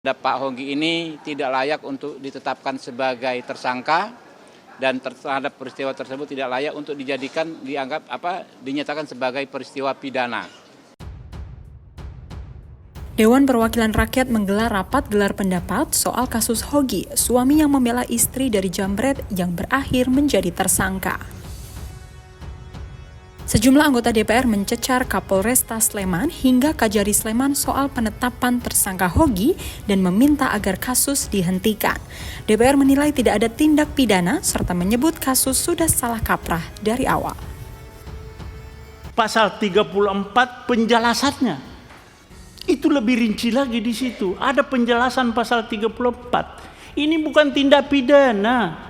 Pak Hogi ini tidak layak untuk ditetapkan sebagai tersangka dan terhadap peristiwa tersebut tidak layak untuk dinyatakan sebagai peristiwa pidana. Dewan Perwakilan Rakyat menggelar rapat gelar pendapat soal kasus Hogi, suami yang membela istri dari jambret yang berakhir menjadi tersangka. Sejumlah anggota DPR mencecar Kapolresta Sleman hingga Kajari Sleman soal penetapan tersangka Hogi dan meminta agar kasus dihentikan. DPR menilai tidak ada tindak pidana serta menyebut kasus sudah salah kaprah dari awal. Pasal 34 penjelasannya itu lebih rinci lagi di situ. Ada penjelasan pasal 34. Ini bukan tindak pidana.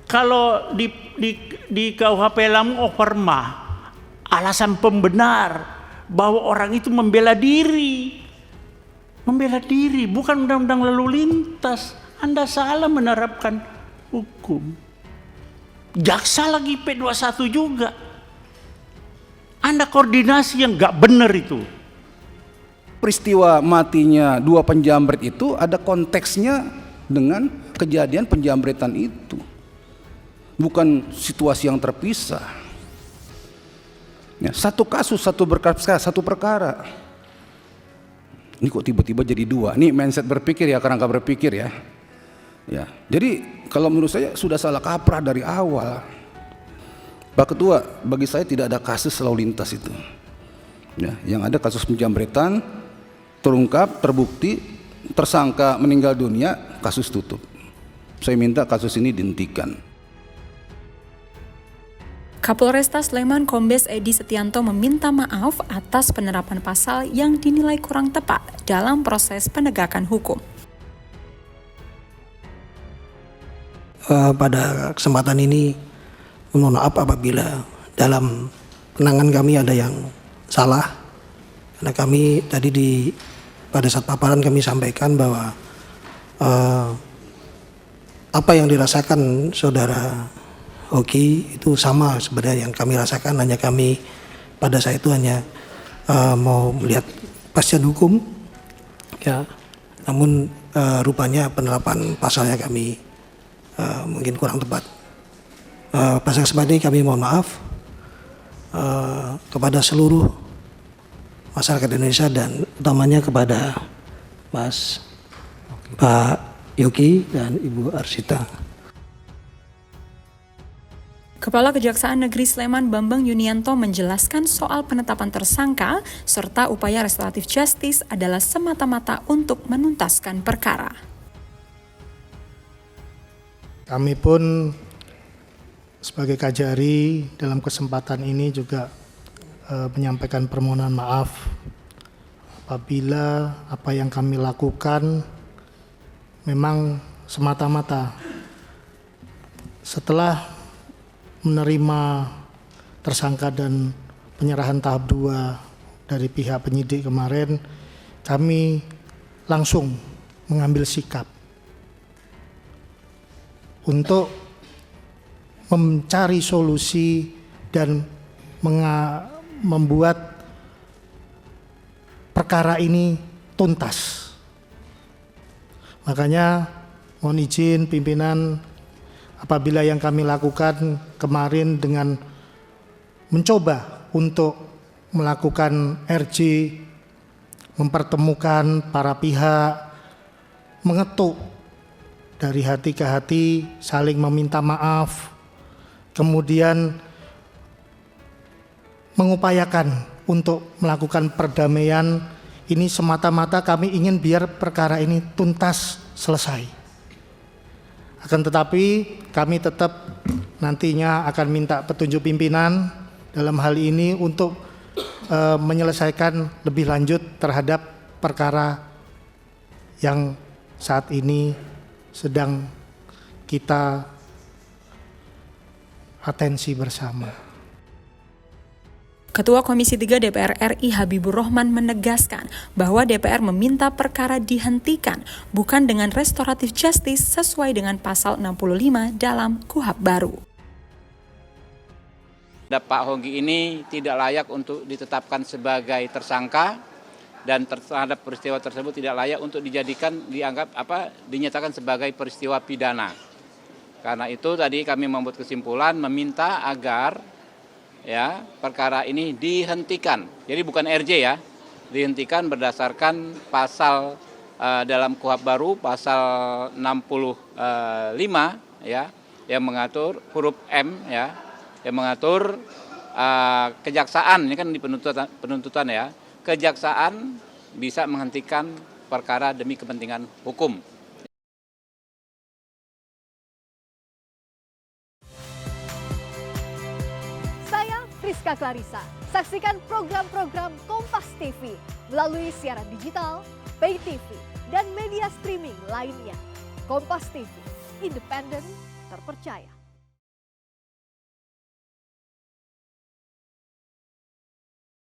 Kalau di KUHP Lamu Operma, alasan pembenar bahwa orang itu membela diri, bukan undang-undang lalu lintas. Anda salah menerapkan hukum. Jaksa lagi P21 juga. Anda koordinasi yang nggak benar itu. Peristiwa matinya dua penjamret itu ada konteksnya dengan kejadian penjambretan itu. Bukan situasi yang terpisah. Ya, satu kasus, satu perkara. Ini kok tiba-tiba jadi dua? Ini mindset berpikir ya, kerangka berpikir ya. Ya, jadi kalau menurut saya sudah salah kaprah dari awal. Pak Ketua, bagi saya tidak ada kasus lalu lintas itu. Ya, yang ada kasus penjambretan, terungkap, terbukti, tersangka meninggal dunia, kasus tutup. Saya minta kasus ini dihentikan. Kapolresta Sleman Kombes Edi Setianto meminta maaf atas penerapan pasal yang dinilai kurang tepat dalam proses penegakan hukum. Pada kesempatan ini, mohon maaf apabila dalam penanganan kami ada yang salah. Karena kami tadi pada saat paparan kami sampaikan bahwa apa yang dirasakan saudara Hogi itu sama sebenarnya yang kami rasakan, hanya kami pada saat itu hanya mau melihat kepastian hukum, ya. Namun rupanya penerapan pasalnya kami mungkin kurang tepat. Pada kesempatan ini kami mohon maaf kepada seluruh masyarakat Indonesia dan utamanya kepada Pak Yogi dan Ibu Arsita. Kepala Kejaksaan Negeri Sleman Bambang Yunianto menjelaskan soal penetapan tersangka serta upaya restoratif justice adalah semata-mata untuk menuntaskan perkara. Kami pun sebagai Kajari dalam kesempatan ini juga menyampaikan permohonan maaf apabila apa yang kami lakukan memang semata-mata setelah menerima tersangka dan penyerahan tahap 2 dari pihak penyidik kemarin, kami langsung mengambil sikap untuk mencari solusi dan membuat perkara ini tuntas. Makanya mohon izin pimpinan, apabila yang kami lakukan kemarin dengan mencoba untuk melakukan RJ, mempertemukan para pihak, mengetuk dari hati ke hati, saling meminta maaf, kemudian mengupayakan untuk melakukan perdamaian, ini semata-mata kami ingin biar perkara ini tuntas selesai. Akan tetapi kami tetap nantinya akan minta petunjuk pimpinan dalam hal ini untuk menyelesaikan lebih lanjut terhadap perkara yang saat ini sedang kita atensi bersama. Ketua Komisi 3 DPR RI Habibur Rahman menegaskan bahwa DPR meminta perkara dihentikan bukan dengan restoratif justice sesuai dengan pasal 65 dalam KUHP baru. Pak Hogi ini tidak layak untuk ditetapkan sebagai tersangka dan terhadap peristiwa tersebut tidak layak untuk dinyatakan sebagai peristiwa pidana. Karena itu tadi kami membuat kesimpulan meminta agar ya perkara ini dihentikan. Jadi bukan RJ ya, dihentikan berdasarkan pasal dalam KUHP baru pasal 65 ya yang mengatur huruf M ya yang mengatur kejaksaan, ini kan di penuntutan ya, kejaksaan bisa menghentikan perkara demi kepentingan hukum. Saya Friska Clarissa. Saksikan program-program Kompas TV melalui siaran digital, pay TV, dan media streaming lainnya. Kompas TV, independen, terpercaya.